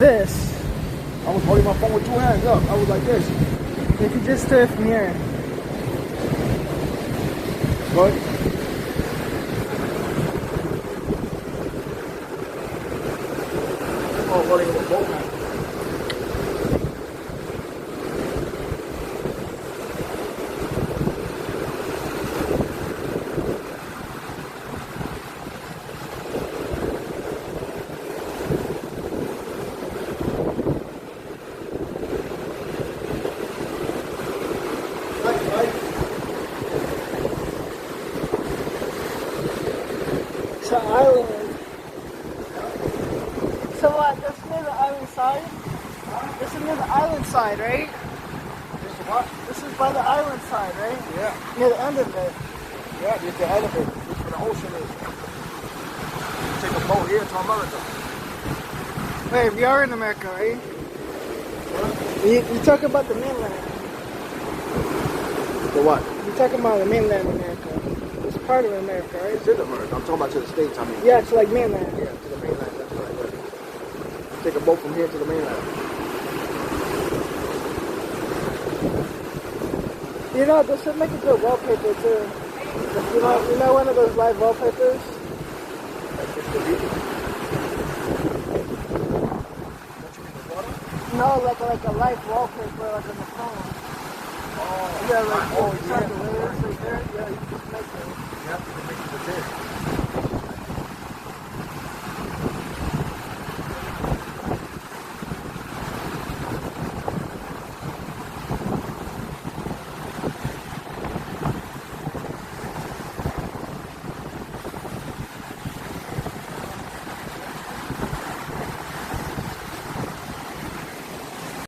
This. I was holding my phone with two hands up. I was like this. If you just do it from here. Good. Oh, holding it with both hands. It's an island. So what? That's near the island side? This is near the island side, right? This is what? This is by the island side, right? Yeah. Near the end of it. Yeah, this is the end of it. This is where the ocean is. Take a boat here to America. Wait, we are in America, right? You talk about the mainland. The what? You're talking about the mainland America. It's part of America, right? It's in America. I'm talking about to the States, I mean. Yeah, it's like mainland. Yeah, to the mainland. That's right. Yeah. Take a boat from here to the mainland. You know, this would make a good wallpaper too. You know one of those live wallpapers? Like this could be. No, like a live wallpaper, like on the phone. Oh, Yeah, like oh, you yeah. the layers right there. Yeah, you just make it. Yeah, you can make it with this.